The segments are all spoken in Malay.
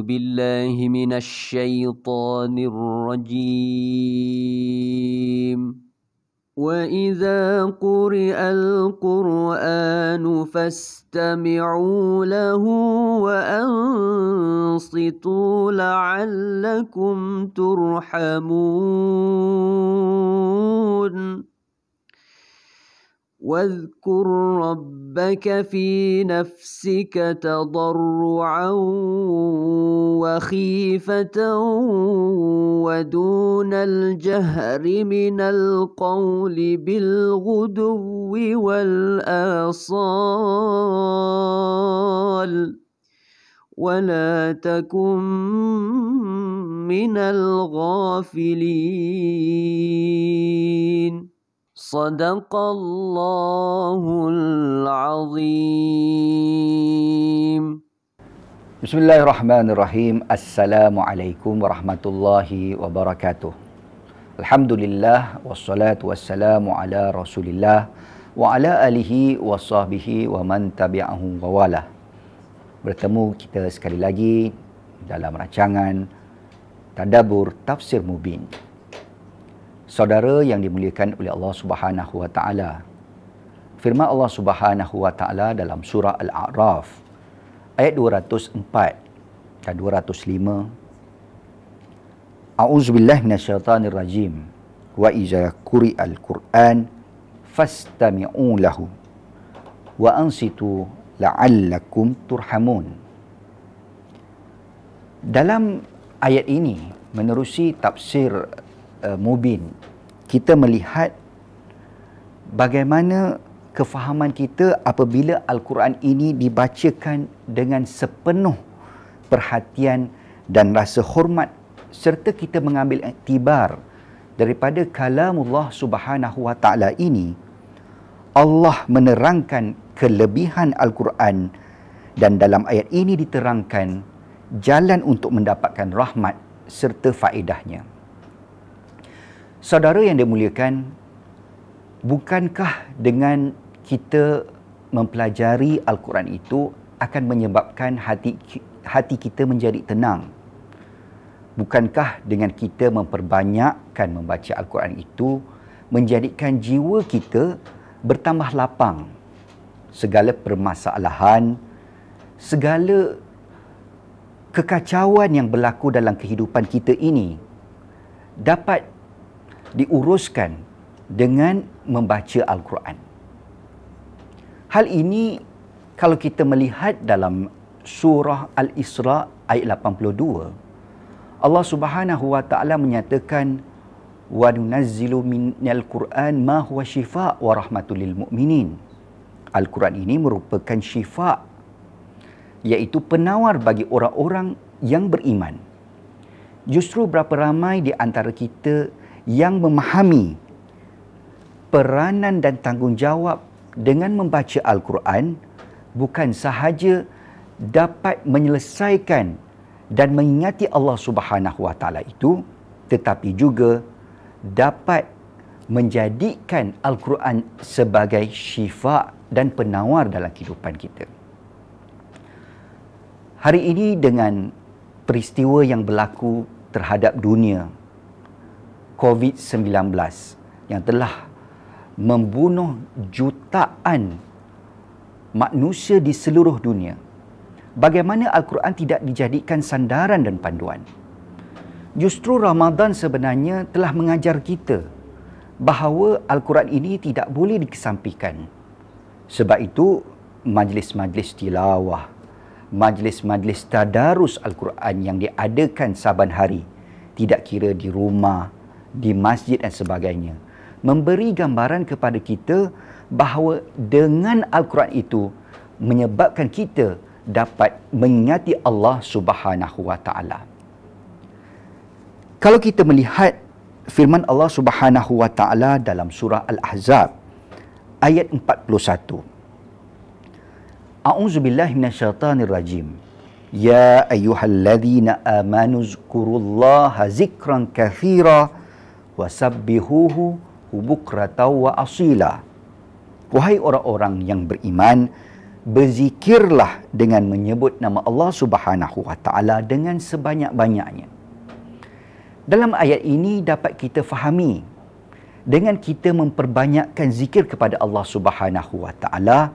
بالله من الشيطان الرجيم وإذا قرئ القرآن فاستمعوا له وأنصتوا لعلكم ترحمون واذكر ربك في نفسك تضرعا وخيفة ودون الجهر من القول بالغدو والآصال ولا تكن من الغافلين صدق الله العظيم. Bismillahirrahmanirrahim. Assalamualaikum warahmatullahi wabarakatuh. Alhamdulillah wassalatu wassalamu ala Rasulillah wa ala alihi wa sahbihi wa man tabi'ahu wa wala. Bertemu kita sekali lagi dalam rancangan Tadabbur Tafsir Mubin. Saudara yang dimuliakan oleh Allah Subhanahu wa taala. Firman Allah Subhanahu wa taala dalam surah Al-A'raf ayat 204 dan 205. A'udzubillahi minasyaitonir rajim. Wa iza quri'al Qur'an fastami'u lahu wa ansitu la'allakum turhamun. Dalam ayat ini menerusi tafsir Mubin, kita melihat bagaimana kefahaman kita apabila Al-Quran ini dibacakan dengan sepenuh perhatian dan rasa hormat, serta kita mengambil iktibar daripada kalamullah Subhanahu wa taala ini. Allah menerangkan kelebihan Al-Quran dan dalam ayat ini diterangkan jalan untuk mendapatkan rahmat serta faedahnya. Saudara yang dimuliakan, bukankah dengan kita mempelajari Al-Quran itu akan menyebabkan hati kita menjadi tenang? Bukankah dengan kita memperbanyakkan membaca Al-Quran itu menjadikan jiwa kita bertambah lapang? Segala permasalahan, segala kekacauan yang berlaku dalam kehidupan kita ini dapat diuruskan dengan membaca Al-Quran. Hal ini kalau kita melihat dalam surah Al-Isra ayat 82, Allah Subhanahu wa taala menyatakan wa nunazzilu minal Qur'an ma huwa shifa' wa rahmatul lil mu'minin. Al-Quran ini merupakan syifa', iaitu penawar bagi orang-orang yang beriman. Justru berapa ramai di antara kita yang memahami peranan dan tanggungjawab dengan membaca Al-Quran bukan sahaja dapat menyelesaikan dan mengingati Allah Subhanahu wa taala itu, tetapi juga dapat menjadikan Al-Quran sebagai syifa dan penawar dalam kehidupan kita. Hari ini dengan peristiwa yang berlaku terhadap dunia, COVID-19 yang telah membunuh jutaan manusia di seluruh dunia, bagaimana Al-Quran tidak dijadikan sandaran dan panduan? Justru Ramadan sebenarnya telah mengajar kita bahawa Al-Quran ini tidak boleh dikesampingkan. Sebab itu, majlis-majlis tilawah, majlis-majlis tadarus Al-Quran yang diadakan saban hari, tidak kira di rumah, di masjid dan sebagainya, memberi gambaran kepada kita bahawa dengan Al-Quran itu menyebabkan kita dapat mengingati Allah Subhanahu wa taala. Kalau kita melihat firman Allah Subhanahu wa taala dalam surah Al-Ahzab ayat 41. A'udzubillahi minasyaitonir rajim. Ya ayyuhalladzina amanu zkurullaha zikran katsira wasabbihuhu bukratan wa asila. Wahai orang-orang yang beriman, berzikirlah dengan menyebut nama Allah Subhanahu wa taala dengan sebanyak-banyaknya. Dalam ayat ini dapat kita fahami, dengan kita memperbanyakkan zikir kepada Allah Subhanahu wa taala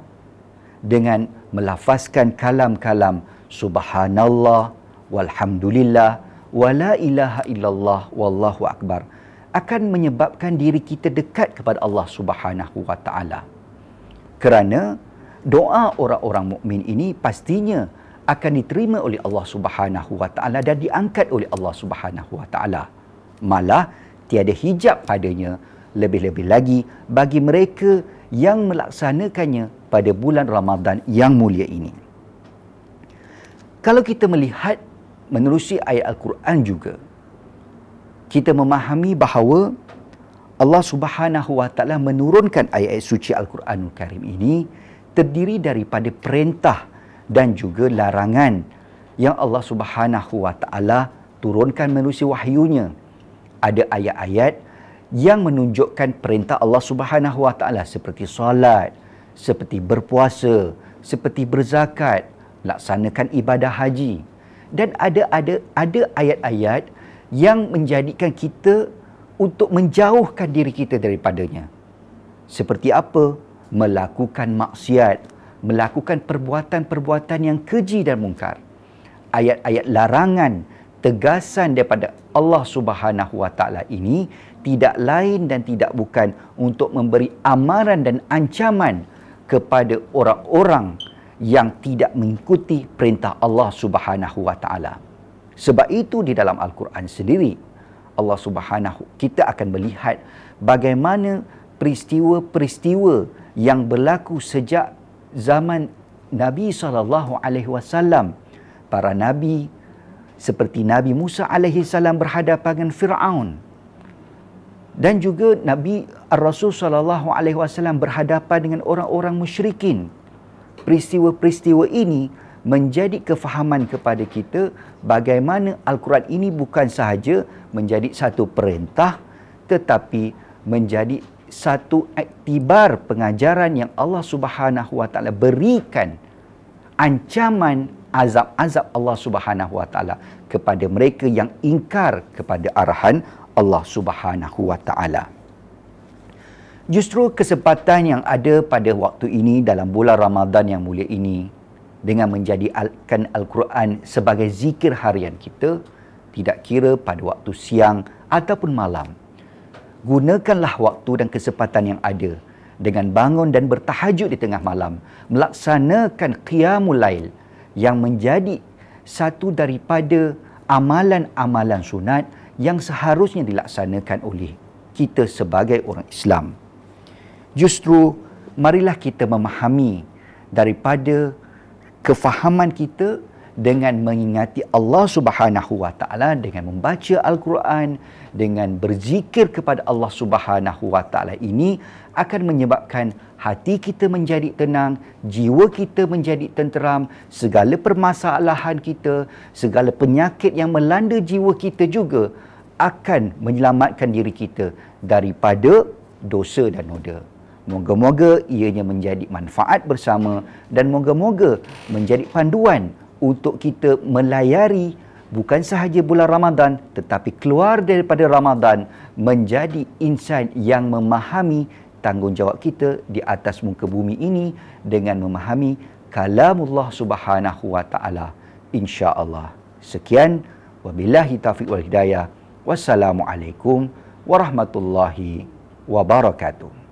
dengan melafazkan kalam-kalam subhanallah walhamdulillah wala ilaha illallah wallahu akbar, akan menyebabkan diri kita dekat kepada Allah Subhanahu wa taala. Kerana doa orang-orang mukmin ini pastinya akan diterima oleh Allah Subhanahu wa taala dan diangkat oleh Allah Subhanahu wa taala. Malah tiada hijab padanya, lebih-lebih lagi bagi mereka yang melaksanakannya pada bulan Ramadan yang mulia ini. Kalau kita melihat menerusi ayat Al-Quran juga, kita memahami bahawa Allah Subhanahu wa taala menurunkan ayat-ayat suci Al-Quranul Karim ini terdiri daripada perintah dan juga larangan yang Allah Subhanahu wa taala turunkan menerusi wahyunya. Ada ayat-ayat yang menunjukkan perintah Allah Subhanahu wa taala seperti solat, seperti berpuasa, seperti berzakat, laksanakan ibadah haji. Dan ada ayat-ayat yang menjadikan kita untuk menjauhkan diri kita daripadanya. Seperti apa? Melakukan maksiat, melakukan perbuatan-perbuatan yang keji dan mungkar. Ayat-ayat larangan, tegasan daripada Allah Subhanahu wa taala ini tidak lain dan tidak bukan untuk memberi amaran dan ancaman kepada orang-orang yang tidak mengikuti perintah Allah Subhanahu wa taala. Sebab itu di dalam Al-Quran sendiri Allah Subhanahu, kita akan melihat bagaimana peristiwa-peristiwa yang berlaku sejak zaman Nabi SAW. Para nabi seperti Nabi Musa alaihissalam berhadapan dengan Fir'aun, dan juga Nabi Ar-Rasul SAW berhadapan dengan orang-orang musyrikin. Peristiwa-peristiwa ini menjadi kefahaman kepada kita bagaimana Al-Quran ini bukan sahaja menjadi satu perintah, tetapi menjadi satu iktibar pengajaran yang Allah Subhanahu wa taala berikan ancaman azab-azab Allah Subhanahu wa taala kepada mereka yang ingkar kepada arahan Allah Subhanahu wa taala. Justru kesempatan yang ada pada waktu ini dalam bulan Ramadan yang mulia ini, dengan menjadikan Al-Quran sebagai zikir harian kita, tidak kira pada waktu siang ataupun malam. Gunakanlah waktu dan kesempatan yang ada dengan bangun dan bertahajud di tengah malam, melaksanakan qiyamul lail yang menjadi satu daripada amalan-amalan sunat yang seharusnya dilaksanakan oleh kita sebagai orang Islam. Justru marilah kita memahami daripada kefahaman kita dengan mengingati Allah Subhanahu wa taala, dengan membaca Al-Quran, dengan berzikir kepada Allah Subhanahu wa taala ini akan menyebabkan hati kita menjadi tenang, jiwa kita menjadi tenteram, segala permasalahan kita, segala penyakit yang melanda jiwa kita juga akan menyelamatkan diri kita daripada dosa dan noda. Moga-moga ianya menjadi manfaat bersama dan moga-moga menjadi panduan untuk kita melayari bukan sahaja bulan Ramadan tetapi keluar daripada Ramadan menjadi insan yang memahami tanggungjawab kita di atas muka bumi ini dengan memahami kalamullah Subhanahu wa taala, insya-Allah. Sekian, wabillahi taufiq wal hidayah. Wassalamualaikum warahmatullahi wabarakatuh.